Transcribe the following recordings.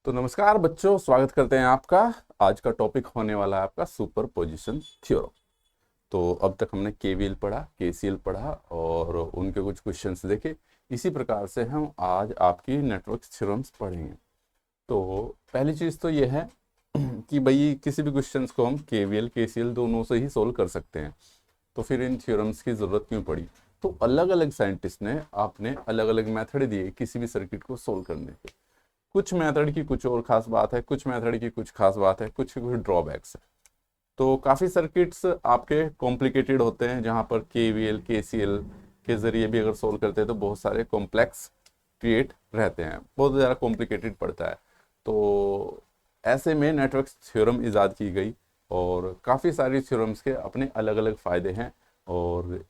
तो नमस्कार बच्चों, स्वागत करते हैं आपका। आज का टॉपिक होने वाला है आपका सुपरपोजिशन थ्योरम। तो अब तक हमने केवीएल पढ़ा, केसीएल पढ़ा और उनके कुछ क्वेश्चंस देखे। इसी प्रकार से हम आज आपकी नेटवर्क थ्योरम्स पढ़ेंगे। तो पहली चीज़ तो ये है कि भाई किसी भी क्वेश्चंस को हम केवीएल केसीएल दोनों से ही सोल्व कर सकते हैं, तो फिर इन थ्योरम्स की ज़रूरत क्यों पड़ी। तो अलग अलग साइंटिस्ट ने आपने अलग अलग मेथड दिए किसी भी सर्किट को सोल्व करने के। कुछ मेथड की कुछ और खास बात है, कुछ मेथड की कुछ खास बात है, कुछ कुछ ड्रॉबैक्स है। तो काफ़ी सर्किट्स आपके कॉम्प्लिकेटेड होते हैं, जहाँ पर केवीएल केसीएल के जरिए भी अगर सोल्व करते हैं तो बहुत सारे कॉम्प्लेक्स क्रिएट रहते हैं, बहुत ज़्यादा कॉम्प्लिकेटेड पड़ता है। तो ऐसे में नेटवर्क थ्योरम ईजाद की गई और काफ़ी सारी थ्योरम्स के अपने अलग अलग फ़ायदे हैं और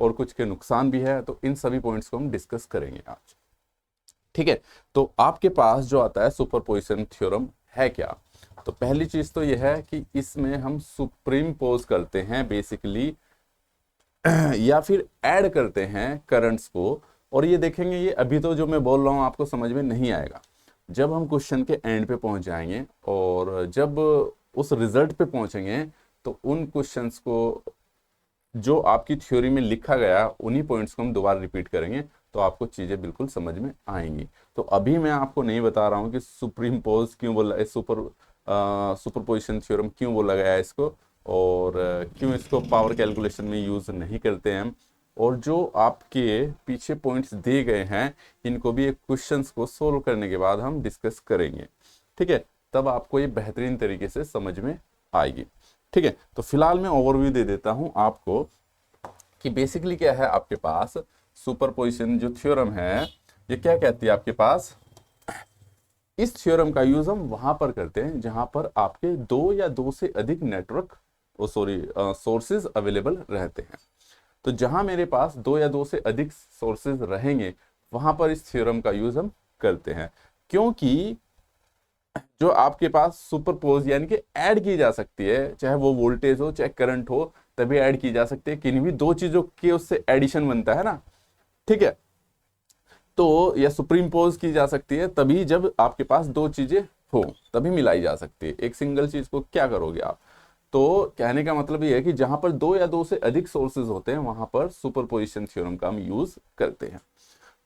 कुछ के नुकसान भी है। तो इन सभी पॉइंट्स को हम डिस्कस करेंगे आज। ठीक है, तो आपके पास जो आता है सुपरपोजिशन थ्योरम है क्या। तो पहली चीज तो यह है कि इसमें हम सुप्रीम पोज करते हैं बेसिकली या फिर ऐड करते हैं करंट्स को। और ये देखेंगे, ये अभी तो जो मैं बोल रहा हूं आपको समझ में नहीं आएगा। जब हम क्वेश्चन के एंड पे पहुंच जाएंगे और जब उस रिजल्ट पे पहुंचेंगे तो उन क्वेश्चंस को जो आपकी थ्योरी में लिखा गया उन्हीं पॉइंट्स को हम दोबारा रिपीट करेंगे, तो आपको चीजें बिल्कुल समझ में आएंगी। तो अभी मैं आपको नहीं बता रहा हूं कि सुप्रीम पोज क्यों बोला है, सुपरपोजिशन थ्योरम क्यों बोला गया है इसको, और क्यों इसको पावर कैलकुलेशन में यूज नहीं करते हैं हम। और जो आपके पीछे पॉइंट्स दिए गए हैं इनको भी एक क्वेश्चंस को सोल्व करने के बाद हम डिस्कस करेंगे। ठीक है, तब आपको ये बेहतरीन तरीके से समझ में आएगी। ठीक है, तो फिलहाल मैं ओवरव्यू दे देता हूं आपको कि बेसिकली क्या है आपके पास। सुपरपोजिशन जो थ्योरम है ये क्या कहती है आपके पास। इस थ्योरम का यूज हम वहां पर करते हैं जहां पर आपके दो या दो से अधिक नेटवर्क सोर्सेज अवेलेबल रहते हैं। तो जहां मेरे पास दो या दो से अधिक सोर्सेज रहेंगे वहां पर इस थ्योरम का यूज हम करते हैं, क्योंकि जो आपके पास सुपरपोज यानी कि ऐड की जा सकती है, चाहे वो वोल्टेज हो चाहे करंट हो, तभी ऐड की जा सकती है। किन्हीं भी दो चीजों के उससे एडिशन बनता है ना। ठीक है, तो यह सुप्रीम पोज की जा सकती है तभी जब आपके पास दो चीजें हो, तभी मिलाई जा सकती है। एक सिंगल चीज को क्या करोगे आप। तो कहने का मतलब ये है कि जहां पर दो या दो से अधिक सोर्सेज होते हैं वहां पर सुपरपोजिशन थ्योरम का हम यूज करते हैं।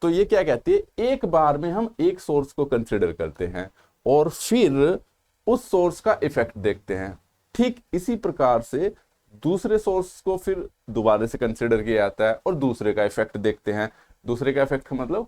तो ये क्या कहती है, एक बार में हम एक सोर्स को कंसिडर करते हैं और फिर उस सोर्स का इफेक्ट देखते हैं। ठीक इसी प्रकार से दूसरे सोर्स को फिर दोबारा से कंसिडर किया जाता है और दूसरे का इफेक्ट देखते हैं। दूसरे का इफेक्ट का मतलब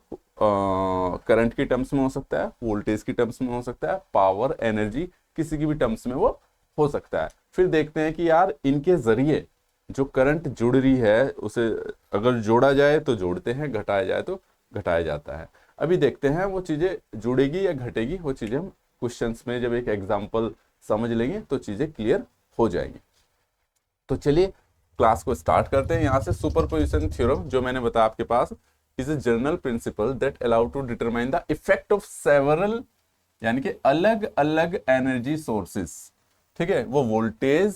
करंट की टर्म्स में हो सकता है, वोल्टेज की टर्म्स में हो सकता है, पावर एनर्जी किसी की भी टर्म्स में वो हो सकता है। फिर देखते हैं कि यार इनके जरिए जो करंट जुड़ रही है उसे अगर जोड़ा जाए तो जोड़ते हैं, घटाया जाए तो घटाया जाता है। अभी देखते हैं वो चीजें जुड़ेगी या घटेगी, वो चीजें हम क्वेश्चंस में जब एक एग्जांपल समझ लेंगे तो चीजें क्लियर हो जाएंगी। तो चलिए क्लास को स्टार्ट करते हैं। यहां से सुपरपोजिशन थ्योरम जो मैंने बताया आपके पास is a general principle that allow to determine the effect of several यानी कि अलग अलग एनर्जी सोर्सेस। ठीक है, वो वोल्टेज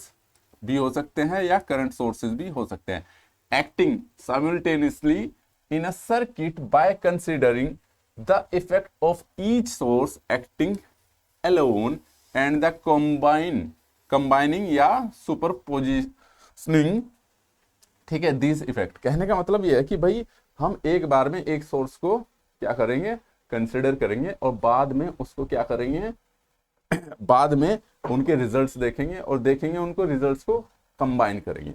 भी हो सकते हैं या करंट सोर्सेज भी हो सकते हैं, acting simultaneously in a circuit by considering the effect of each source acting alone and the combining या सुपरपोजिशनिंग। ठीक है, दिस इफेक्ट कहने का मतलब यह है कि भाई हम एक बार में एक सोर्स को क्या करेंगे, कंसिडर करेंगे और बाद में उसको क्या करेंगे, बाद में उनके रिजल्ट्स देखेंगे और देखेंगे उनको रिजल्ट्स को कंबाइन करेंगे।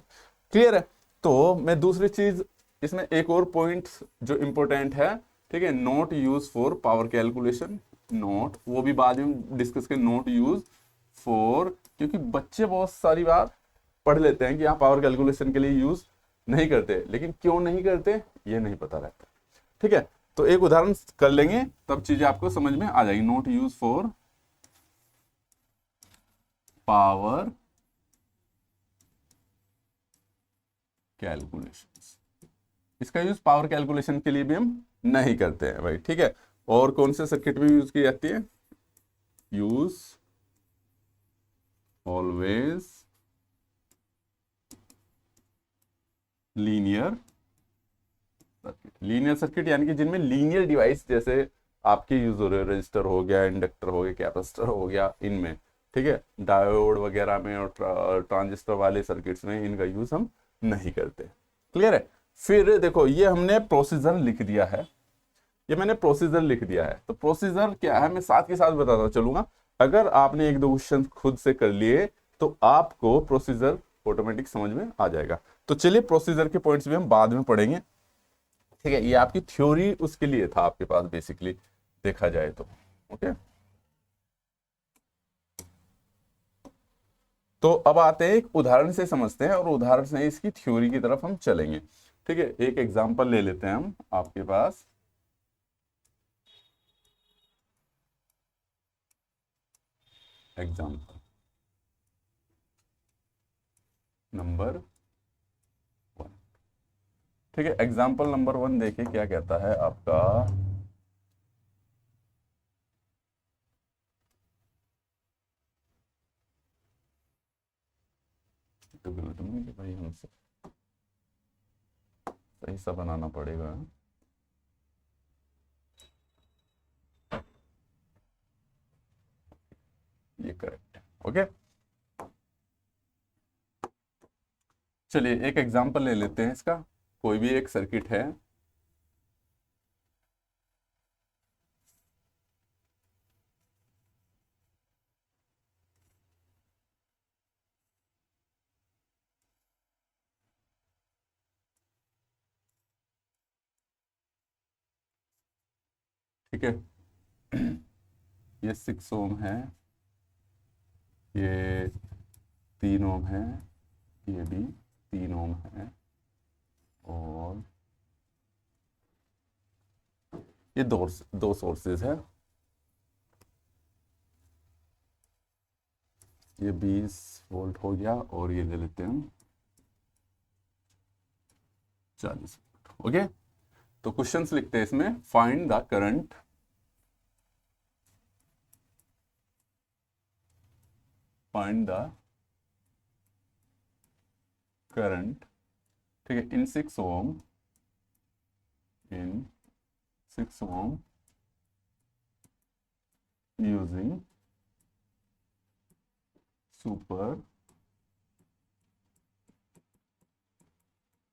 क्लियर है। तो मैं दूसरी चीज इसमें एक और पॉइंट जो इंपॉर्टेंट है, ठीक है, not use for power calculation. Not, वो भी बाद में डिस्कस करें, नॉट यूज फॉर, क्योंकि बच्चे बहुत सारी बार पढ़ लेते हैं कि यहाँ पावर कैलकुलेशन के लिए यूज नहीं करते, लेकिन क्यों नहीं करते ये नहीं पता रहता। ठीक है, तो एक उदाहरण कर लेंगे तब चीजें आपको समझ में आ जाएगी। Not use for power calculation, इसका यूज पावर कैलकुलेशन के लिए भी हम नहीं करते हैं भाई। ठीक है, और कौन से सर्किट में यूज की जाती है, use always linear circuit. Linear circuit यानी कि जिनमें लीनियर डिवाइस जैसे आपके यूज हो रहे हैं, रजिस्टर हो गया, इंडक्टर हो गया, कैपेसिटर हो गया, इनमें, ठीक है, डायोड वगैरह में और ट्रांजिस्टर वाले सर्किट्स में इनका यूज हम नहीं करते। क्लियर है। फिर देखो ये हमने प्रोसीजर लिख दिया है, ये मैंने प्रोसीजर लिख दिया है। तो प्रोसीजर क्या है मैं साथ के साथ बताता चलूंगा। अगर आपने एक दो क्वेश्चन खुद से कर लिए तो आपको प्रोसीजर ऑटोमेटिक समझ में आ जाएगा। तो चलिए प्रोसीजर के पॉइंट्स भी हम बाद में पढ़ेंगे, ठीक है। ये आपकी थ्योरी उसके लिए था आपके पास बेसिकली देखा जाए तो, ओके। तो अब आते हैं एक उदाहरण से समझते हैं और उदाहरण से इसकी थ्योरी की तरफ हम चलेंगे, ठीक है। एक एग्जांपल ले लेते हैं हम आपके पास। एग्जांपल नंबर 1, ठीक है। एग्जांपल नंबर 1 देखिए क्या कहता है आपका। तो गलत नहीं कि भाई हमसे सही सा बनाना पड़ेगा। ये करेक्ट है, ओके। चलिए एक एग्जांपल ले लेते हैं इसका। कोई भी एक सर्किट है, ठीक है। ये 6 ओम है, ये 3 ओम है, ये भी 3 ओम है, और ये दो सोर्सेज है। ये 20 वोल्ट हो गया और ये ले लेते हैं हम 40 वोल्ट, ओके। तो क्वेश्चंस लिखते हैं इसमें, फाइंड द करंट करंट, ठीक है, इन 6 ओम यूजिंग सुपर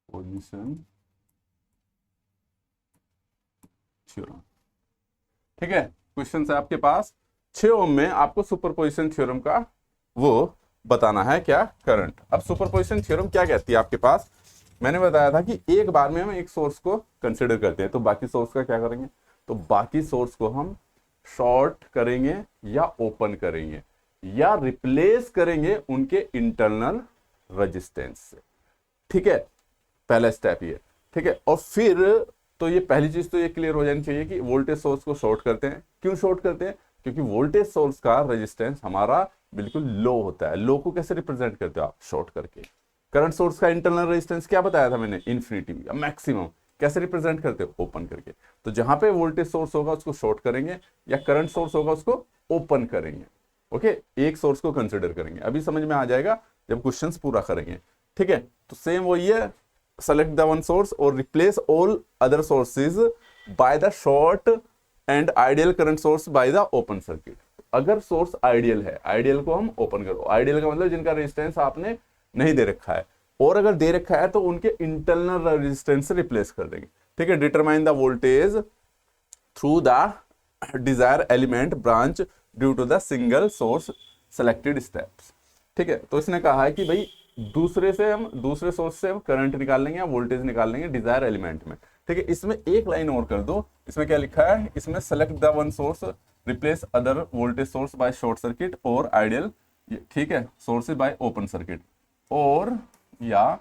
पोजिशन थ्योरम, ठीक है। क्वेश्चन है आपके पास 6 ओम में आपको सुपरपोजिशन थ्योरम का वो बताना है क्या, करंट। अब सुपरपोजिशन थ्योरम क्या कहती है आपके पास, मैंने बताया था कि एक बार में हम एक सोर्स को कंसिडर करते हैं तो बाकी सोर्स का क्या करेंगे, तो बाकी सोर्स को हम शॉर्ट करेंगे या ओपन करेंगे या रिप्लेस करेंगे उनके इंटरनल रेजिस्टेंस से, ठीक है। पहला स्टेप ये, ठीक है। और फिर तो ये पहली चीज तो ये क्लियर हो जानी चाहिए कि वोल्टेज सोर्स को शॉर्ट करते हैं। क्यों शॉर्ट करते हैं, क्योंकि वोल्टेज सोर्स का रेजिस्टेंस हमारा बिल्कुल लो होता है। लो को कैसे रिप्रेजेंट करते हो आप, शॉर्ट करके। करंट सोर्स का इंटरनल रेजिस्टेंस क्या बताया था मैंने, इन्फिनिटी या मैक्सिमम, कैसे रिप्रेजेंट करते हो, ओपन करके। तो जहां पे वोल्टेज सोर्स होगा उसको शॉर्ट करेंगे या करंट सोर्स होगा उसको ओपन करेंगे, ओके। एक सोर्स को कंसिडर करेंगे, अभी समझ में आ जाएगा जब क्वेश्चंस पूरा करेंगे, ठीक है। तो सेम वही है, select the one source or replace all other sources by the short and ideal current source by the open circuit। अगर सोर्स आइडियल है, आइडियल को हम ओपन करो, आइडियल का मतलब जिनका रेजिस्टेंस आपने नहीं दे रखा है, और अगर दे रखा है तो उनके इंटरनल रेजिस्टेंस से रिप्लेस कर देंगे, ठीक है। Determine the voltage through the desire element branch due to the single source selected steps, ठीक है। तो इसने कहा है कि भाई दूसरे सोर्स से हम करंट निकाल लेंगे या वोल्टेज निकाल लेंगे डिजायर एलिमेंट में, ठीक है। इसमें एक लाइन और कर दो, इसमें क्या लिखा है, इसमें select the one source replace other voltage source by short circuit और आइडियल, ठीक है, सोर्सेज बाय ओपन सर्किट, और या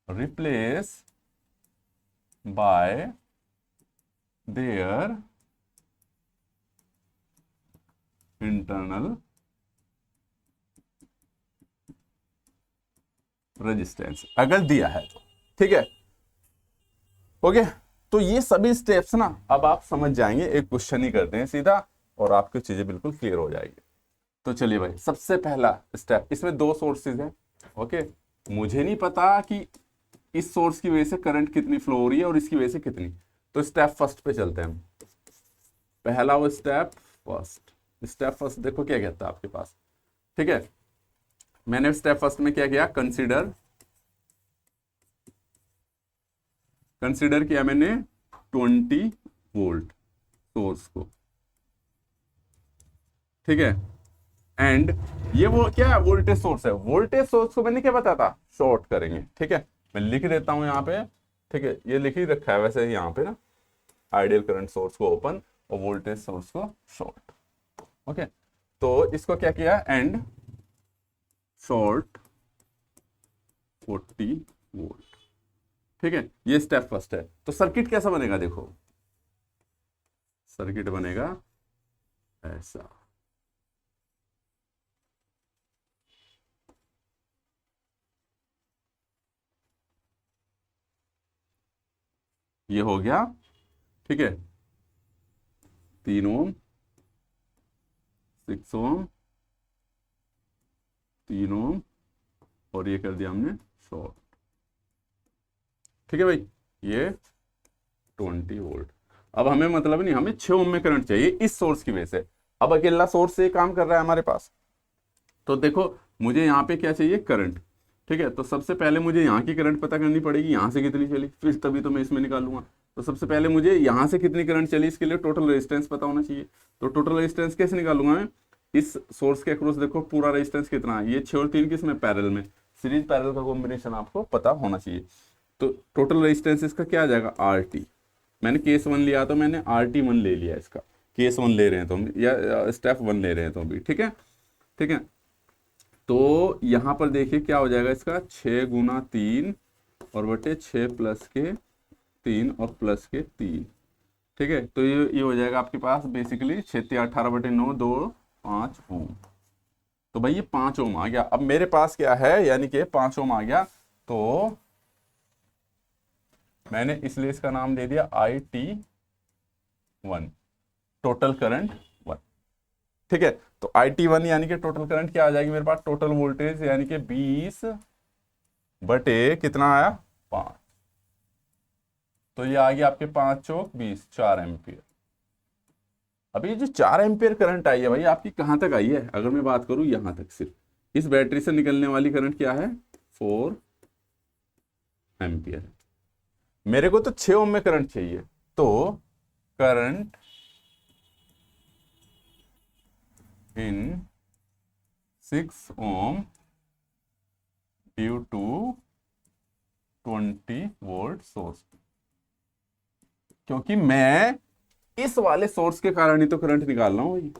replace by their internal resistance, अगर दिया है तो, ठीक है, ओके। तो ये सभी स्टेप्स ना अब आप समझ जाएंगे, एक क्वेश्चन ही करते हैं सीधा और आपकी चीजें बिल्कुल क्लियर हो जाएगी। तो चलिए भाई, सबसे पहला स्टेप, इसमें 2 सोर्सेज हैं, ओके। मुझे नहीं पता कि इस सोर्स की वजह से करंट कितनी फ्लो हो रही है और इसकी वजह से कितनी, तो स्टेप फर्स्ट पे चलते हैं हम। पहला वो स्टेप फर्स्ट देखो क्या कहता है आपके पास। ठीक है, मैंने स्टेप फर्स्ट में क्या किया, कंसीडर किया मैंने 20 वोल्ट सोर्स को। ठीक है, एंड ये वो क्या है, वोल्टेज सोर्स है। वोल्टेज सोर्स को मैंने क्या बताया था, शॉर्ट करेंगे। ठीक है, मैं लिख देता हूं यहाँ पे। ठीक है, ये लिख ही रखा है वैसे यहाँ पे ना, आइडियल करंट सोर्स को ओपन और वोल्टेज सोर्स को शॉर्ट। ओके, तो इसको क्या किया, एंड शॉर्ट 40 वोल्ट। ठीक है, ये स्टेप फर्स्ट है। तो सर्किट कैसा बनेगा, देखो सर्किट बनेगा ऐसा। ये हो गया। ठीक है, 3 ओम, 6 ओम, 3 ओम, और ये कर दिया हमने शॉर्ट। ठीक है भाई, ये 20 वोल्ट। अब हमें मतलब नहीं, हमें 6 ओम में करंट चाहिए इस सोर्स की वजह से। अब अकेला सोर्स से काम कर रहा है हमारे पास। तो देखो मुझे यहाँ पे क्या चाहिए, करंट। ठीक है, तो सबसे पहले मुझे यहाँ की करंट पता करनी पड़ेगी, यहाँ से कितनी चली, फिर तभी तो मैं इसमें निकालूंगा। तो सबसे पहले मुझे यहाँ से कितनी करंट चली, इसके लिए टोटल रेजिस्टेंस पता होना चाहिए। तो टोटल रेजिस्टेंस कैसे निकालूंगा मैं, इस सोर्स के अक्रॉस देखो पूरा रेजिस्टेंस कितना है, ये 6 और 3 किस में, पैरेलल में। सीरीज पैरेलल का कॉम्बिनेशन आपको पता होना चाहिए। तो टोटल रेजिस्टेंस इसका क्या आ जाएगा, RT। मैंने केस 1 लिया तो मैंने RT1 ले लिया इसका, केस 1 ले रहे हैं तो हम, या स्टेप 1 ले रहे हैं तो भी। ठीक है, ठीक है, तो यहां पर देखिए क्या हो जाएगा इसका, 6 गुना 3 और बटे 6 प्लस के 3 और प्लस के 3। ठीक है, तो ये हो जाएगा आपके पास बेसिकली 6 18 बटे 9 2 5 ओम। तो भाई ये 5 ओम आ गया। अब मेरे पास क्या है, यानी कि 5 ओम आ गया। तो मैंने इसलिए इसका नाम दे दिया IT1, टोटल करंट 1। ठीक है, तो IT1 यानी कि टोटल करंट क्या आ जाएगी मेरे पास, टोटल वोल्टेज यानी कि 20 बटे कितना आया, 5। तो ये आ गया आपके 5 चौक 20, 4 एम्पियर। अभी ये जो 4 एम्पियर करंट आई है भाई आपकी कहां तक आई है, अगर मैं बात करूं यहां तक, सिर्फ इस बैटरी से निकलने वाली करंट क्या है, 4 एम्पियर। मेरे को तो 6 ओम में करंट चाहिए। तो current in 6 ohm due to 20 volt source, क्योंकि मैं इस वाले सोर्स के कारण ही तो करंट निकाल रहा हूं भाई।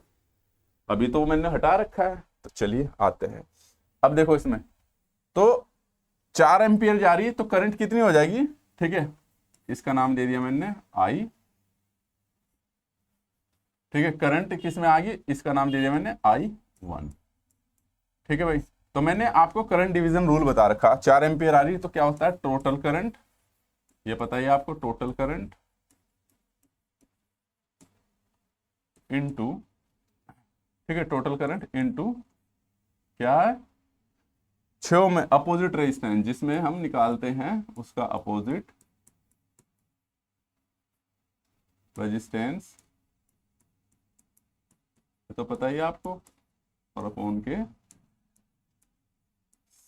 अभी तो मैंने हटा रखा है। तो चलिए आते हैं, अब देखो इसमें तो 4 एम्पियर जा रही है, तो करंट कितनी हो जाएगी। ठीक है, इसका नाम दे दिया मैंने I। ठीक है, करंट किस में आ गई, इसका नाम दे दिया मैंने I1। ठीक है भाई, तो मैंने आपको करंट डिवीजन रूल बता रखा, 4 एम्पियर आ रही है तो क्या होता है, टोटल करंट, ये पता है आपको, टोटल करंट इनटू, ठीक है, टोटल करंट इनटू क्या है, 6 में अपोजिट रेजिस्टेंस, जिसमें हम निकालते हैं उसका अपोजिट रेजिस्टेंस, तो पता ही आपको, और अपॉन के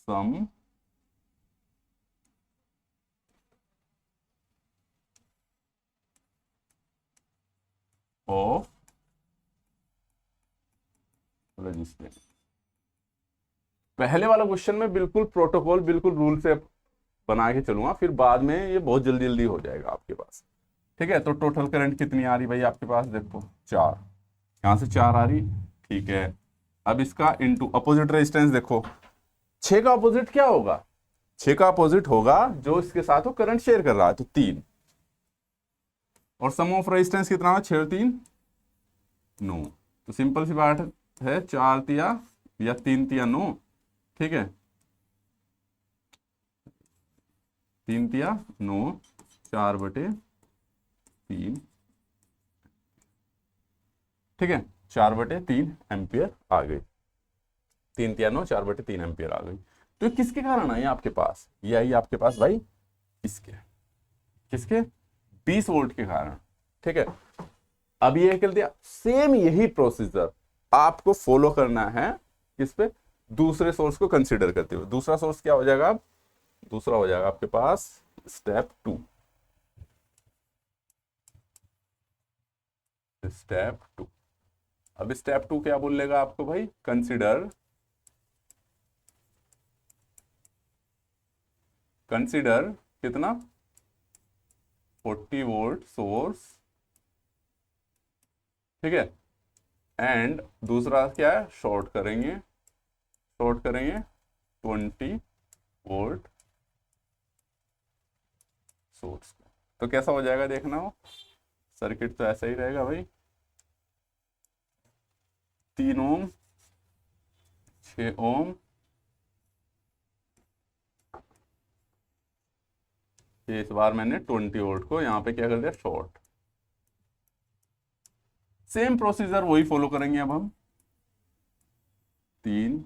सम ऑफ रेजिस्टेंस। पहले वाला क्वेश्चन में बिल्कुल प्रोटोकॉल, बिल्कुल रूल से बना के चलूंगा, फिर बाद में ये बहुत जल्दी जल्दी हो जाएगा आपके पास। ठीक है, तो टोटल करंट कितनी आ रही भाई आपके पास, देखो 4, यहां से 4 आ रही। ठीक है, अब इसका इनटू अपोजिट रेजिस्टेंस, देखो 6 का अपोजिट क्या होगा, 6 का अपोजिट होगा जो इसके साथ वो करंट शेयर कर रहा है, तो 3, और सम ऑफ रेजिस्टेंस कितना है, 6 और 3 9। तो सिंपल सी बात है, 4 तिया या 3 तिया 9। ठीक है, 3 तिया 9, 4 बटे 3। ठीक है, 4 बटे 3 एम्पियर आ गई, 3 तिया 9, 4 बटे 3 एम्पियर आ गई। तो ये किसके कारण आई आपके पास, ये आई आपके पास भाई इसके, किसके, 20 वोल्ट के कारण, ठीक है। अब ये कर दिया, सेम यही प्रोसीजर आपको फॉलो करना है किस पे, दूसरे सोर्स को कंसीडर करते हुए। दूसरा सोर्स क्या हो जाएगा, दूसरा हो जाएगा आपके पास स्टेप 2। स्टेप 2, अब स्टेप 2 क्या बोलेगा आपको भाई, कंसीडर कितना, 40 वोल्ट सोर्स, ठीक है। एंड दूसरा क्या है, शॉर्ट करेंगे 20 वोल्ट सोर्स का। तो कैसा हो जाएगा देखना हो, सर्किट तो ऐसा ही रहेगा भाई, 3 ओम 6 ओम, इस बार मैंने 20 वोल्ट को यहाँ पे क्या कर दिया, शॉर्ट। सेम प्रोसीजर वही फॉलो करेंगे अब हम, 3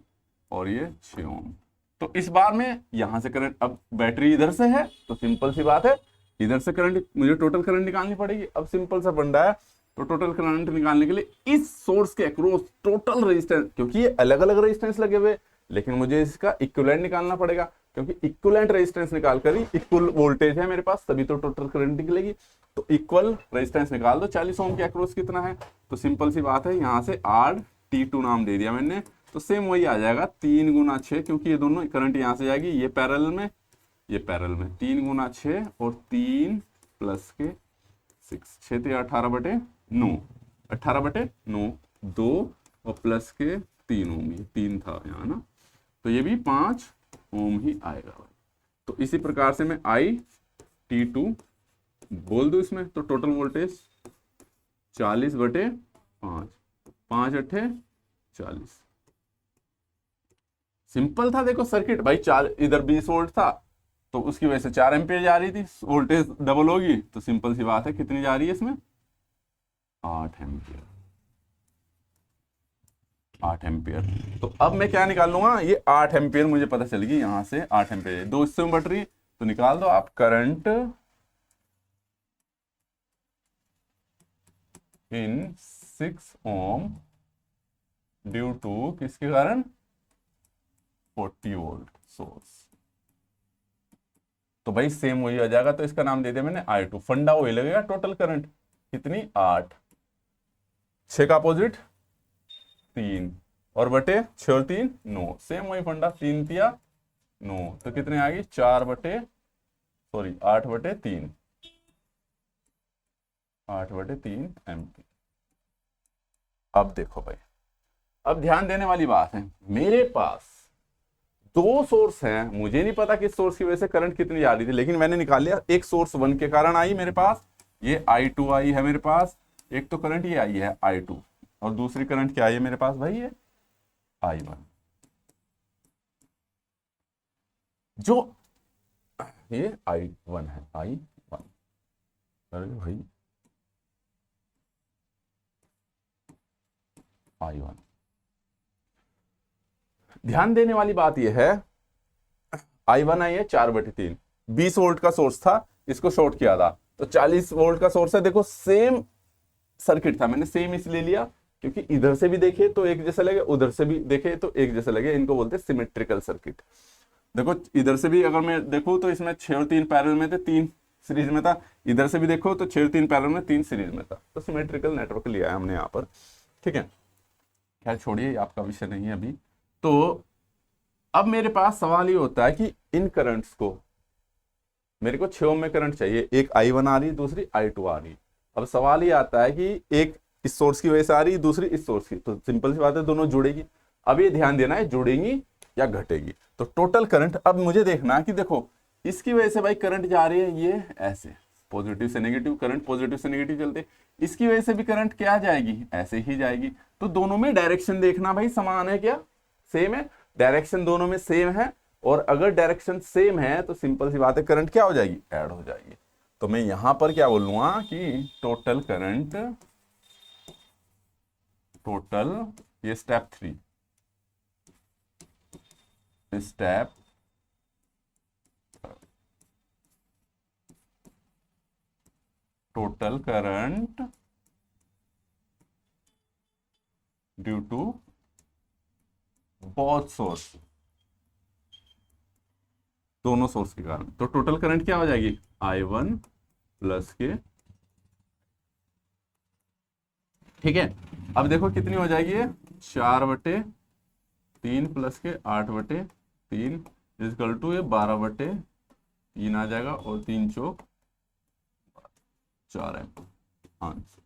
और ये 6 ओम। तो इस बार में यहां से करंट, अब बैटरी इधर से है तो सिंपल सी बात है, इधर से करंट, मुझे टोटल करंट निकालनी पड़ेगी। अब सिंपल सा बन रहा है, तो टोटल करंट निकालने के लिए इस सोर्स के अक्रॉस टोटल रेजिस्टेंस, क्योंकि ये अलग अलग रेजिस्टेंस लगे हुए, लेकिन मुझे इसका इक्विवेलेंट निकालना पड़ेगा, क्योंकि इक्विवेलेंट रेजिस्टेंस निकाल कर ही इक्वल वोल्टेज है मेरे पास, तभी तो टोटल करंट निकलेगी। तो इक्वल रेजिस्टेंस निकाल दो, 40 ओम के अक्रॉस कितना है, तो सिंपल सी बात है, यहां से R-T2 नाम दे दिया मैंने, तो सेम वही आ जाएगा 3 गुना 6, क्योंकि ये दोनों करंट यहां से जाएगी, ये पैरेलल में, ये पैरेलल में, 3 गुना 6 और 3 प्लस के 6, 6 तो 18/9, 18/9, 2 और प्लस के 3 ओम, ये 3 था यहाँ ना, तो ये भी 5 ओम ही आएगा भाई। तो इसी प्रकार से मैं I-T2 बोल दूं इसमें, तो टोटल वोल्टेज 40/5, 5 अट्ठे 40। सिंपल था, देखो सर्किट भाई, 4 इधर 20 वोल्ट था तो उसकी वजह से 4 एम्पियर जा रही थी, वोल्टेज डबल होगी तो सिंपल सी बात है कितनी जा रही है इसमें, 8 एम्पियर, 8 एम्पियर। तो अब मैं क्या निकाल लूंगा, ये 8 एम्पियर मुझे पता चल गई, यहां से 8 एम्पियर, 2 हिस्से में बट रही, तो निकाल दो आप current in 6 ohm due to किसके कारण, 40 वोल्ट सोर्स। तो भाई सेम वही आ जाएगा, तो इसका नाम दे दिया मैंने I2, फंडा वही लगेगा, टोटल करंट कितनी, 8, 6 का अपोजिट 3 और बटे 6 और 3 9, सेम वही फंडा, 3 तिया 9, तो कितने आ गई, 8/3, 8/3 एम्पीयर। अब देखो भाई, अब ध्यान देने वाली बात है, मेरे पास 2 सोर्स हैं, मुझे नहीं पता किस सोर्स की वजह से करंट कितनी आ रही थी, लेकिन मैंने निकाल लिया, एक सोर्स 1 के कारण आई मेरे पास, ये I2 आई है मेरे पास, एक तो करंट ये आई है I2, और दूसरी करंट क्या आई है मेरे पास भाई, ये I1, जो ये I1 है, I1, अरे भाई I1। ध्यान देने वाली बात यह है, I1 आई है 4/3, 20 वोल्ट का सोर्स था, इसको शॉर्ट किया था, तो 40 वोल्ट का सोर्स है, देखो सेम सर्किट था, मैंने सेम इसलिए लिया क्योंकि इधर से भी देखे तो एक जैसे लगे, उधर से भी देखे तो एक जैसे लगे, इनको बोलते हैं सिमेट्रिकल सर्किट। देखो इधर से भी अगर मैं देखूं तो इसमें 6 और 3 पैरेलल में थे, 3 सीरीज में था, इधर से भी देखो तो 6 और 3 पैरेलल में, 3 सीरीज में था, तो सिमेट्रिकल नेटवर्क लिया है हमने यहाँ पर, ठीक है। खैर छोड़िए, आपका विषय नहीं है अभी। तो अब मेरे पास सवाल ये होता है कि इन करंट्स को, मेरे को 6 ओम में करंट चाहिए, एक I1 आ रही, दूसरी I2 आ रही। अब सवाल ये आता है कि एक इस सोर्स की वजह से आ रही, दूसरी इस सोर्स की, तो सिंपल सी बात है दोनों जुड़ेगी। अब ये ध्यान देना है जुड़ेंगी या घटेगी। तो टोटल करंट अब मुझे देखना है कि देखो इसकी वजह से भाई करंट जा रही है ये ऐसे, पॉजिटिव से नेगेटिव, करंट पॉजिटिव से नेगेटिव चलते, इसकी वजह से भी करंट क्या जाएगी, ऐसे ही जाएगी। तो दोनों में डायरेक्शन देखना भाई समान है क्या, सेम है, डायरेक्शन दोनों में सेम है, और अगर डायरेक्शन सेम है तो सिंपल सी बात है करंट क्या हो जाएगी, ऐड हो जाएगी। तो मैं यहां पर क्या बोलूंगा कि टोटल करंट, टोटल, ये step 3, step total current due to both source, दोनों सोर्स के कारण। तो टोटल करंट क्या हो जाएगी, I1 प्लस के, ठीक है। अब देखो कितनी हो जाएगी ये, 4/3 प्लस के 8/3 इजकल टू ये 12/3 आ जाएगा, और 3 चौक 4 है आंसर।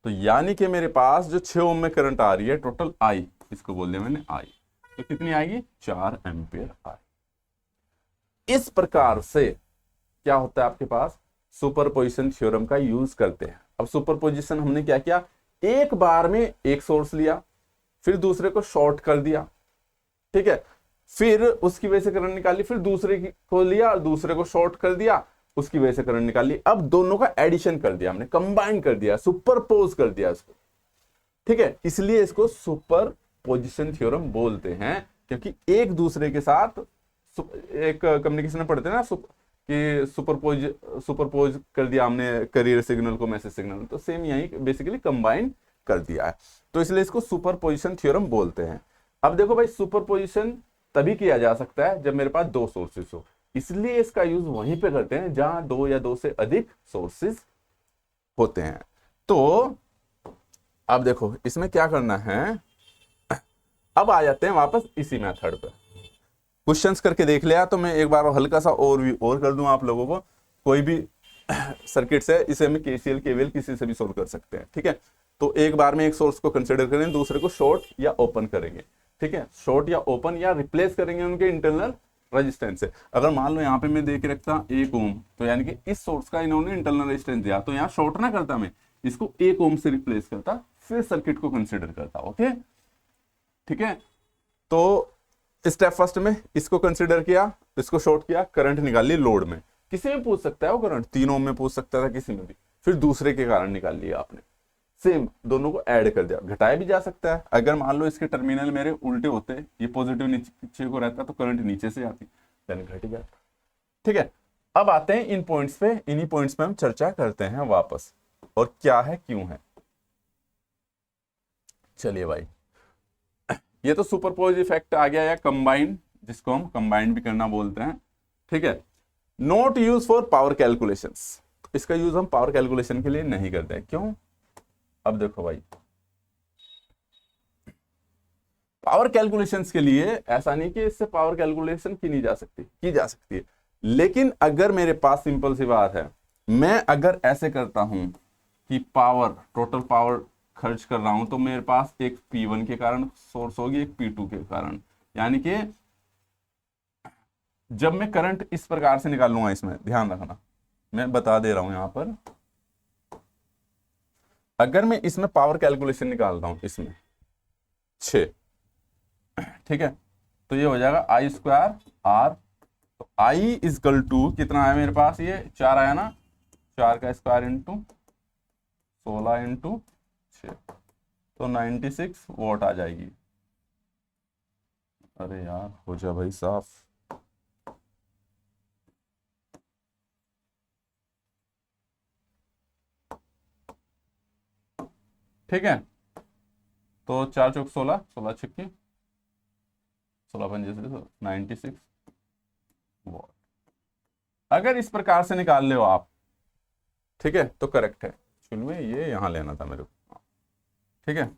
तो यानी कि मेरे पास जो 6 ओम में करंट आ रही है टोटल आई, इसको बोल दिया मैंने आई, तो कितनी आएगी, 4 एम्पियर आई। इस प्रकार से क्या होता है आपके पास, सुपरपोजिशन थ्योरम का यूज करते हैं। अब सुपरपोजिशन हमने क्या किया, एक बार में एक सोर्स लिया, फिर दूसरे को शॉर्ट कर दिया, ठीक है, फिर उसकी वजह से करंट निकाली, फिर दूसरे को लिया और दूसरे को शॉर्ट कर दिया, उसकी वजह से करंट निकाली। अब दोनों का एडिशन कर दिया हमने, कंबाइन कर दिया, सुपरपोज कर दिया इसको, ठीक है। इसलिए इसको सुपरपोजिशन थ्योरम बोलते हैं, क्योंकि एक दूसरे के साथ एक कम्युनिकेशन में पढ़ते हैं ना कि सुपरपोज कर दिया हमने करियर सिग्नल को मैसेज सिग्नल, तो सेम यही बेसिकली कंबाइन कर दिया है, तो इसलिए इसको सुपरपोजिशन थ्योरम बोलते हैं। अब देखो भाई, सुपरपोजिशन तभी किया जा सकता है जब मेरे पास दो सोर्सेस हो, इसलिए इसका यूज वहीं पे करते हैं जहां दो या दो से अधिक सोर्सेस होते हैं। तो अब देखो इसमें क्या करना है, अब आ जाते हैं वापस इसी मेथड पे। क्वेश्चंस करके देख लिया, तो मैं एक बार हल्का सा और कर दूं आप लोगों को। कोई भी सर्किट्स है, इसे हम केसीएल केवीएल किसी से भी सोल्व कर सकते हैं, ठीक है। तो एक बार में एक सोर्स को कंसिडर करें, दूसरे को शॉर्ट या ओपन करेंगे, ठीक है, शॉर्ट या ओपन या रिप्लेस करेंगे उनके इंटरनल रेजिस्टेंस से। अगर मान लो यहाँ पे मैं देख रखता 1 ओम, तो यानी कि इस सोर्स का इन्होंने इंटरनल रेजिस्टेंस दिया, तो यहाँ शॉर्ट ना करता, मैं इसको 1 ओम से रिप्लेस करता, फिर सर्किट को कंसिडर करता, ओके, ठीक है। तो स्टेप फर्स्ट में इसको कंसिडर किया, इसको शॉर्ट किया, करंट निकाल ली लोड में, किसी में पूछ सकता है वो करंट, 3 ओम में पूछ सकता था, किसी में भी, फिर दूसरे के कारण निकाल लिया आपने, सेम दोनों को ऐड कर दिया, घटाया भी जा सकता है। अगर मान लो इसके टर्मिनल मेरे उल्टे होते, ये पॉजिटिव नीचे को रहता, तो करंट नीचे से आती, देन घट गया, ठीक है। अब आते हैं इन पॉइंट्स पे, इन्हीं पॉइंट्स पे हम चर्चा करते हैं वापस, और क्या है क्यों है। चलिए भाई, ये तो सुपरपोज इफेक्ट आ गया, या कंबाइन, जिसको हम कंबाइन भी करना बोलते हैं, ठीक है। Not use for power calculations, इसका यूज हम पावर कैलकुलेशन के लिए नहीं करते हैं, क्यों। अब देखो भाई, पावर कैलकुलेशंस के लिए ऐसा नहीं कि इससे पावर कैलकुलेशन की नहीं जा सकती, की जा सकती है, लेकिन अगर मेरे पास सिंपल सी बात है, मैं अगर ऐसे करता हूं कि पावर, टोटल पावर खर्च कर रहा हूं, तो मेरे पास एक P1 के कारण सोर्स होगी, एक P2 के कारण, यानी कि जब मैं करंट इस प्रकार से निकालूंगा, इसमें ध्यान रखना, मैं बता दे रहा हूं यहां पर, अगर मैं इसमें पावर कैलकुलेशन निकालता हूं, इसमें 6, ठीक है, तो ये हो जाएगा I²R, तो I इजकल टू कितना है मेरे पास, ये 4 आया ना, 4 का स्क्वायर इंटू 16 इंटू 6, तो 96 वॉट आ जाएगी। अरे यार हो जा भाई साफ, ठीक है। तो 4 चौक 16, 16 छिक्की 16 पंजे से 96 वॉट। अगर इस प्रकार से निकाल ले हो आप, ठीक है, तो करेक्ट है। चलो ये यहां लेना था मेरे को, ठीक है,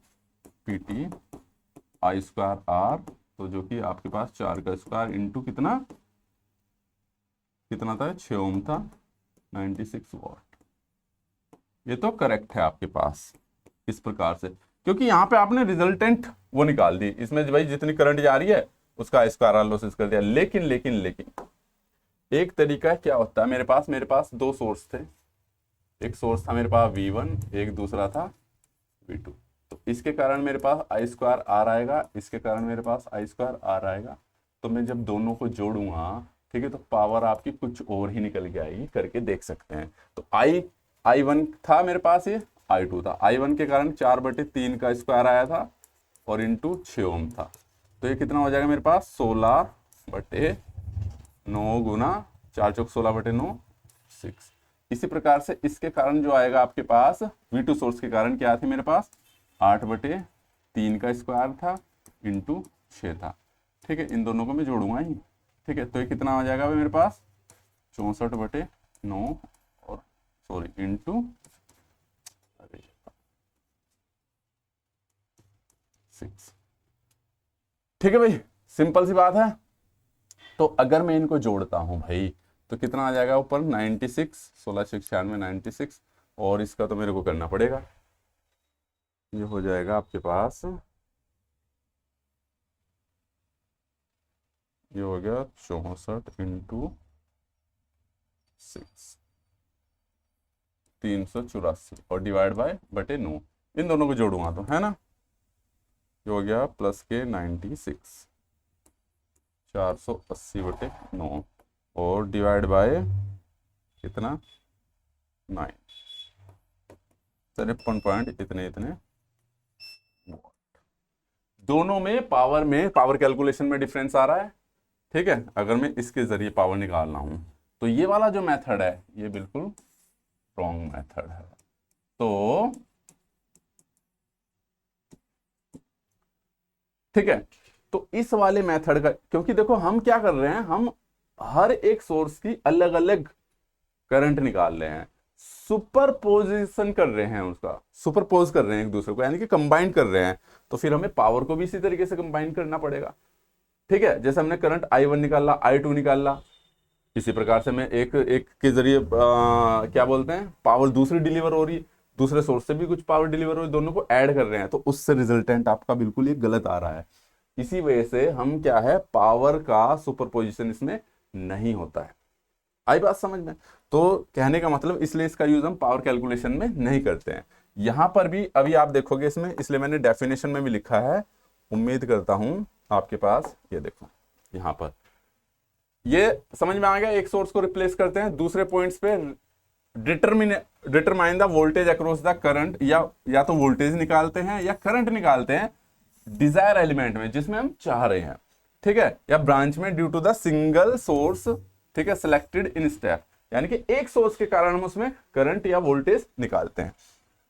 PT I²R, तो जो कि आपके पास 4 का स्क्वायर इंटू कितना था, 6 ओम था, 96 वॉट। ये तो करेक्ट है आपके पास इस प्रकार से, क्योंकि यहाँ पे आपने रिजल्टेंट वो निकाल दी, इसमें भाई जितनी करंट जा रही है उसका स्क्वायर लॉसेस कर दिया। लेकिन एक तरीका क्या होता है, मेरे पास दो सोर्स थे, एक सोर्स था मेरे पास V1, एक दूसरा था V2, तो इसके कारण मेरे पास I²R आएगा, इसके कारण मेरे पास I²R आएगा। तो मैं जब दोनों को जोड़ूंगा, ठीक है, तो पावर आपकी कुछ और ही निकल के आएगी, करके देख सकते हैं। तो I1 था मेरे पास, ये I2 था। I1 के कारण 4/3 का स्क्वायर आया था, और इंटू 6 ओम था, तो ये कितना हो जाएगा मेरे पास, 16/9 गुना 4 चौक 16/9 6। इसी प्रकार से इसके कारण जो आएगा आपके पास, V2 सोर्स के कारण क्या थी मेरे पास, 8/3 का स्क्वायर था इंटू 6 था। ठीक है, इन दोनों को मैं जोड़ूंगा ही। ठीक है, तो ये कितना आ जाएगा भाई मेरे पास, 64/9 और सॉरी इंटू 6। ठीक है भाई, सिंपल सी बात है। तो अगर मैं इनको जोड़ता हूं भाई तो कितना आ जाएगा ऊपर, 96, 16×6 = 96, और इसका तो मेरे को करना पड़ेगा। ये हो जाएगा आपके पास, ये हो गया 64 × 6, 384 और डिवाइड बाय बटे 9। इन दोनों को जोड़ूंगा तो है ना, ये हो गया प्लस के 96, 480/9 और डिवाइड बाय कितना, 9, 53 पॉइंट इतने इतने। दोनों में पावर कैलकुलेशन में डिफरेंस आ रहा है। ठीक है, अगर मैं इसके जरिए पावर निकालना हूं तो ये वाला जो मेथड है ये बिल्कुल रॉन्ग मेथड है। तो ठीक है, तो इस वाले मेथड का, क्योंकि देखो हम क्या कर रहे हैं, हम हर एक सोर्स की अलग अलग करंट निकाल रहे हैं, सुपरपोजिशन कर रहे हैं, उसका सुपरपोज कर रहे हैं एक दूसरे को, यानी कि कंबाइन कर रहे हैं। तो फिर हमें पावर को भी इसी तरीके से कंबाइन करना पड़ेगा। ठीक है, जैसे हमने करंट I1 निकाला, I2 निकाला, इसी प्रकार से मैं एक एक के जरिए क्या बोलते हैं, पावर दूसरी डिलीवर हो रही है, दूसरे सोर्स से भी कुछ पावर डिलीवर हो रही है, दोनों को ऐड कर रहे हैं, तो उससे रिजल्टेंट आपका बिल्कुल ये गलत आ रहा है। इसी वजह से हम क्या है, पावर का सुपरपोजिशन इसमें नहीं होता है। आई बात समझ में? तो कहने का मतलब, इसलिए इसका यूज हम पावर कैलकुलेशन में नहीं करते हैं। यहां पर भी अभी आप देखोगे इसमें, इसलिए मैंने डेफिनेशन में भी लिखा है, उम्मीद करता हूं आपके पास, ये देखो यहां पर ये समझ में आ गया। एक सोर्स को रिप्लेस करते हैं, दूसरे पॉइंट्स पे determine the voltage across the current, या तो वोल्टेज निकालते हैं या करंट निकालते हैं डिजायर एलिमेंट में जिसमें हम चाह रहे हैं। ठीक है, या ब्रांच में due to the single source, ठीक है, सिलेक्टेड इन स्टेप, यानी कि एक सोर्स के कारण हम उसमें करंट या वोल्टेज निकालते हैं।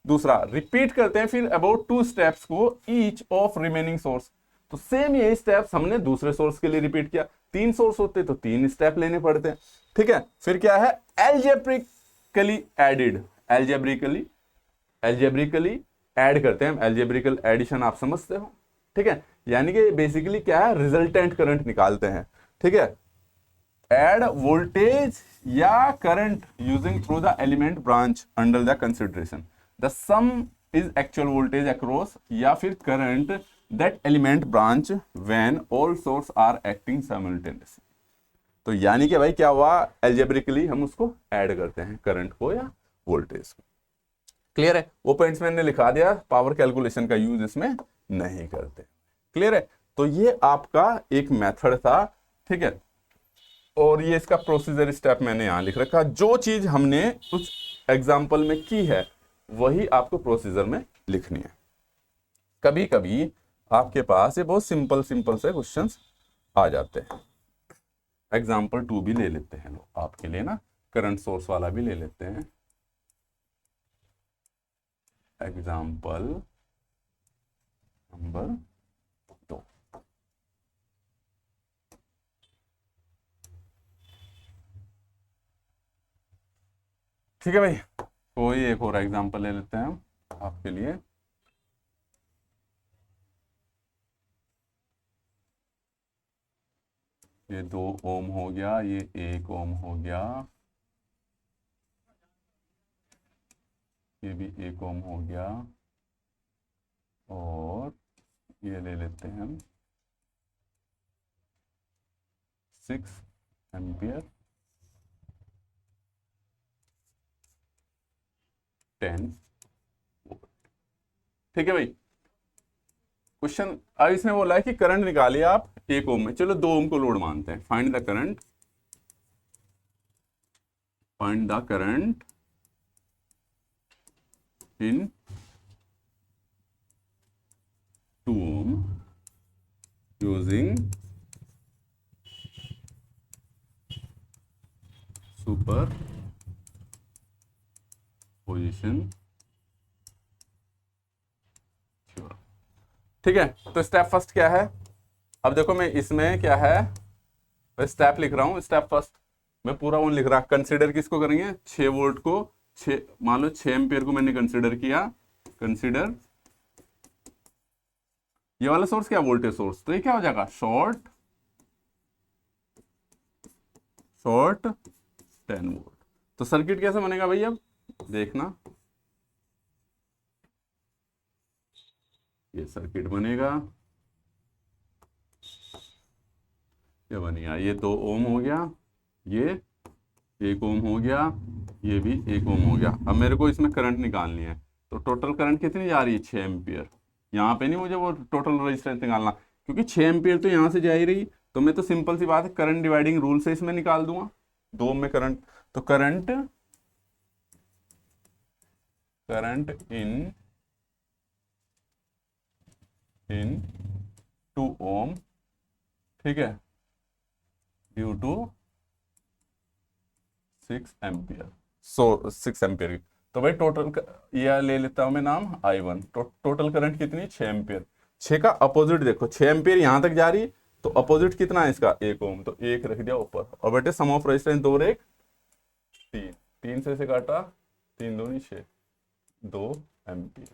दूसरा, रिपीट करते हैं फिर अबाउट 2 स्टेप्स को ईच ऑफ रिमेनिंग सोर्स। तो सेम यही स्टेप्स हमने दूसरे सोर्स के लिए रिपीट किया। 3 सोर्स होते तो 3 स्टेप लेने पड़ते हैं। ठीक है, फिर क्या है, एल्जेब्रिकली एडिड, एल्जेब्रिकली ऐड करते हैं। एल्जेब्रिकल एडिशन आप समझते हो। ठीक है, यानी कि बेसिकली क्या है, रिजल्टेंट करंट निकालते हैं। ठीक है, एड वोल्टेज या current using through the element branch under the consideration, the sum is actual voltage across, या फिर current that element branch when all source are acting simultaneously. तो यानी कि भाई क्या हुआ, एल्जेब्रिकली हम उसको ऐड करते हैं, करंट को या वोल्टेज को। क्लियर है? वो पॉइंट्स मैंने लिखा दिया, पावर कैलकुलेशन का यूज इसमें नहीं करते। क्लियर है? तो ये आपका एक मेथड था। ठीक है, और ये इसका प्रोसीजर स्टेप मैंने यहां लिख रखा। जो चीज हमने उस एग्जाम्पल में की है वही आपको प्रोसीजर में लिखनी है। कभी कभी आपके पास ये बहुत सिंपल सिंपल से क्वेश्चंस आ जाते हैं। एग्जाम्पल 2 भी ले लेते हैं लोग आपके लिए ना, करंट सोर्स वाला भी ले लेते हैं। एग्जाम्पल नंबर 2, ठीक है भाई। कोई एक और एग्जाम्पल ले लेते हैं हम आपके लिए। ये 2 ओम हो गया, ये 1 ओम हो गया, ये भी 1 ओम हो गया, और ये ले लेते हैं हम 6 एम्पियर, 10 वोल्ट। ठीक है भाई, क्वेश्चन अब इसने बोला है कि करंट निकालिए आप 1 ओम में। चलो 2 ओम को लोड मानते हैं। Find the current in 2 ohm using superposition theorem. ठीक है, तो स्टेप फर्स्ट क्या है? अब देखो मैं इसमें क्या है, मैं स्टेप लिख रहा हूं। स्टेप फर्स्ट मैं पूरा वन लिख रहा। कंसिडर किसको करेंगे? 6 वोल्ट को, 6 मान लो 6 एम्पियर को मैंने कंसिडर किया। कंसिडर ये वाला सोर्स क्या, वोल्टेज सोर्स, तो ये क्या हो जाएगा? Short 10 volt. तो सर्किट कैसे बनेगा भाई? अब देखना, ये सर्किट बनेगा, ये बनेगा, ये 2 ओम हो गया, ये 1 ओम हो गया, ये भी 1 ओम हो गया। अब मेरे को इसमें करंट निकालनी है, तो टोटल करंट कितनी जा रही है? 6 एम्पियर। यहाँ पे नहीं मुझे वो टोटल रेजिस्टेंस निकालना, क्योंकि 6 एम्पियर तो यहाँ से जा ही रही, तो मैं तो सिंपल सी बात है करंट डिवाइडिंग रूल से इसमें निकाल दूंगा, 2 में करंट। तो करंट इन 2 ओम, ठीक है, ड्यू टू 6 एम्पियर, 6 एम्पियर की। तो भाई टोटल यह ले लेता हूं मैं नाम I1। टोटल करंट कितनी? 6 एम्पियर। 6 का अपोजिट देखो, 6 एम्पियर यहां तक जा रही, तो अपोजिट कितना है इसका? 1 ओम, तो 1 रख दिया ऊपर। और बेटे सम ऑफ रेजिस्टेंस 2 और 1 3, 3 से काटा, 3 दूनी 6, 2 एम्पियर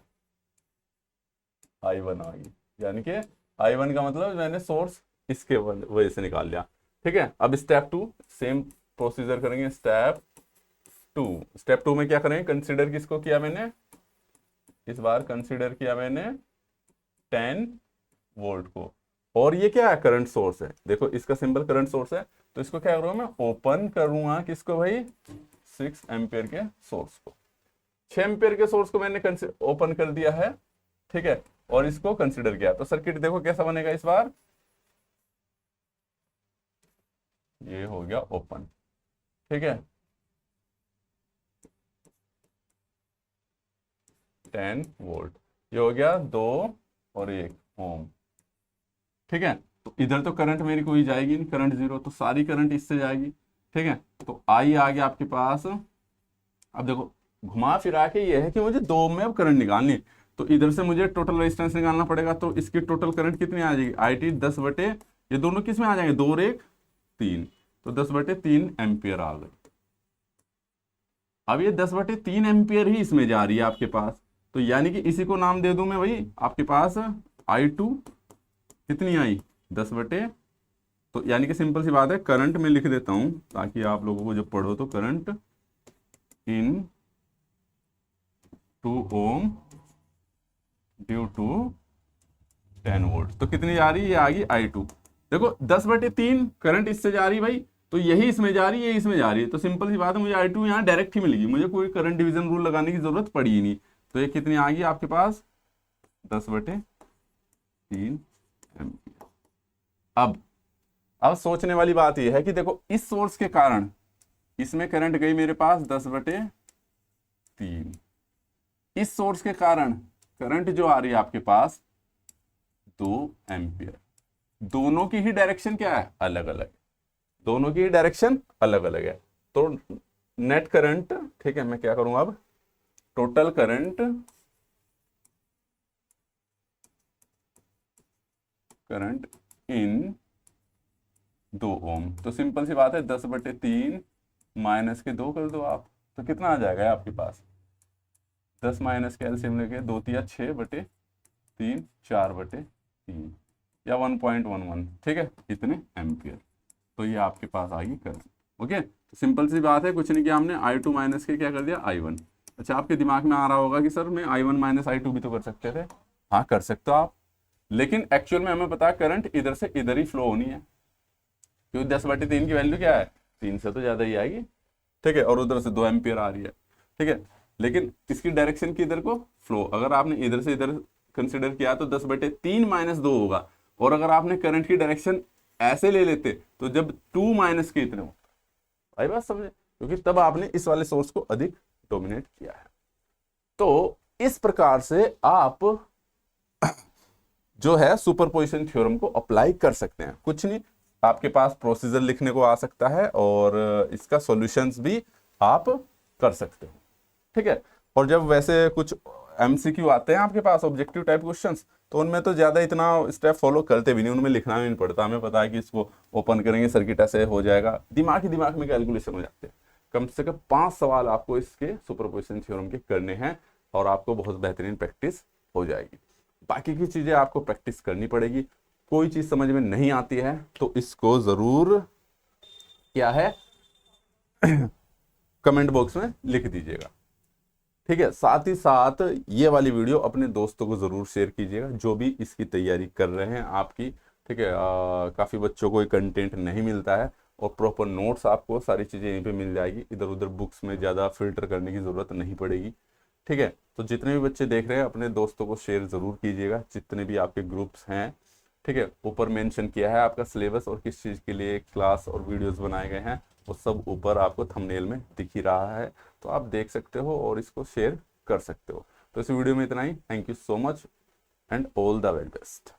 I1 आ गई। यानी कि I1 का मतलब मैंने सोर्स इसके वजह से निकाल लिया। ठीक है, अब स्टेप 2 सेम प्रोसीजर करेंगे। स्टेप टू में क्या करेंगे? कंसीडर किसको किया मैंने? इस बार कंसीडर किया मैंने 10 वोल्ट को, और ये क्या है? करंट सोर्स है। देखो इसका सिंबल करंट सोर्स है, तो इसको क्या करूंगा मैं? ओपन करूंगा। किसको भाई? 6 एम्पियर के सोर्स को। 6 एम्पियर के सोर्स को मैंने ओपन कर दिया है, ठीक है, और इसको कंसीडर किया। तो सर्किट देखो कैसा बनेगा इस बार, ये हो गया ओपन, ठीक है, 10 वोल्ट, ये हो गया 2 और 1 ओम, ठीक है। तो इधर तो करंट मेरी कोई जाएगी नहीं, करंट 0, तो सारी करंट इससे जाएगी, ठीक है। तो आई आ गया आपके पास। अब देखो घुमा फिरा के ये है कि मुझे 2 में अब करंट निकालनी है, तो इधर से मुझे टोटल रेजिस्टेंस निकालना पड़ेगा। तो इसकी टोटल करंट कितनी आ जाएगी? IT 10 बटे, ये दोनों किस में आ जाएंगे? 2 और 1 3, तो 10 बटे 3 एम्पियर आ गई। अब ये 10 बटे 3 एम्पियर ही इसमें जा रही है आपके पास, तो यानी कि इसी को नाम दे दूं मैं भाई आपके पास I2 कितनी आई? 10 बटे, तो यानी कि सिंपल सी बात है, करंट में लिख देता हूं ताकि आप लोगों को जब पढ़ो तो current in 2 ohm due to 10 volt, तो कितनी जा रही है? ये आ गई I2। देखो 10 बटे 3 करंट इससे जा रही भाई, तो यही इसमें जा रही है, ये इसमें जा रही है, तो सिंपल सी बात है मुझे I2 यहाँ डायरेक्ट ही मिलेगी, मुझे कोई करंट डिवीजन रूल लगाने की जरूरत पड़ी ही नहीं। तो ये कितनी आ गई आपके पास? 10 बटे 3 एम्पियर। अब सोचने वाली बात यह है कि देखो इस सोर्स के कारण इसमें करंट गई मेरे पास 10 बटे 3, इस सोर्स के कारण करंट जो आ रही है आपके पास 2 एम्पियर। दोनों की ही डायरेक्शन क्या है? अलग अलग, दोनों की ही डायरेक्शन अलग अलग है। तो नेट करंट, ठीक है, मैं क्या करूंगा अब? टोटल करंट इन 2 ओम, तो सिंपल सी बात है 10 बटे 3 माइनस के 2 कर दो आप, तो कितना आ जाएगा आपके पास? 10 माइनस के एलसीएम लेके 2 तिया 6 बटे 3, 4 बटे 3 या 1.11, ठीक है, इतने एम्पियर। तो ये आपके पास आ गई करंट। ओके, तो सिंपल सी बात है, कुछ नहीं किया हमने, I2 माइनस के क्या कर दिया? I1। अच्छा, आपके दिमाग में आ रहा होगा कि सर मैं I1 माइनस I2 भी तो कर सकते थे। हाँ कर सकते हो आप, लेकिन एक्चुअल में हमें पता है करंट इधर से इधर ही फ्लो होनी है, क्योंकि 10 बटे 3 की वैल्यू क्या है? 3 से तो ज्यादा ही आएगी, ठीक है, और उधर से 2 एम्पियर आ रही है, ठीक है। लेकिन इसकी डायरेक्शन की इधर को फ्लो, अगर आपने इधर से इधर कंसिडर किया तो 10 बटे 3 माइनस 2 होगा, और अगर आपने करंट की डायरेक्शन ऐसे ले लेते तो जब 2 माइनस के इतने होता। आई बात समझे? क्योंकि तब आपने इस वाले सोर्स को अधिक डोमिनेट किया है। तो इस प्रकार से आप जो है सुपरपोजिशन थ्योरम को अप्लाई कर सकते हैं। कुछ नहीं, आपके पास प्रोसीजर लिखने को आ सकता है और इसका सॉल्यूशंस भी आप कर सकते हो, ठीक है। और जब वैसे कुछ एमसीक्यू आते हैं आपके पास, ऑब्जेक्टिव टाइप क्वेश्चंस, तो उनमें तो ज़्यादा इतना स्टेप फॉलो करते भी नहीं, उनमें लिखना भी नहीं पड़ता, हमें पता है कि इसको ओपन करेंगे सर्किट ऐसे हो जाएगा, दिमाग ही दिमाग में कैलकुलेशन हो जाते हैं। कम से कम 5 सवाल आपको इसके सुपरपोजिशन थ्योरम के करने हैं और आपको बहुत बेहतरीन प्रैक्टिस हो जाएगी। बाकी की चीज़ें आपको प्रैक्टिस करनी पड़ेगी। कोई चीज़ समझ में नहीं आती है तो इसको ज़रूर क्या है कमेंट बॉक्स में लिख दीजिएगा, ठीक है। साथ ही साथ ये वाली वीडियो अपने दोस्तों को ज़रूर शेयर कीजिएगा जो भी इसकी तैयारी कर रहे हैं आपकी, ठीक है। काफ़ी बच्चों को ये कंटेंट नहीं मिलता है और प्रॉपर नोट्स आपको सारी चीज़ें यहीं पे मिल जाएगी, इधर उधर बुक्स में ज़्यादा फिल्टर करने की ज़रूरत नहीं पड़ेगी, ठीक है। तो जितने भी बच्चे देख रहे हैं अपने दोस्तों को शेयर ज़रूर कीजिएगा, जितने भी आपके ग्रुप्स हैं, ठीक है। ऊपर मेंशन किया है आपका सिलेबस और किस चीज़ के लिए क्लास और वीडियोस बनाए गए हैं, वो सब ऊपर आपको थंबनेल में दिख ही रहा है, तो आप देख सकते हो और इसको शेयर कर सकते हो। तो इस वीडियो में इतना ही। Thank you so much and all the very best.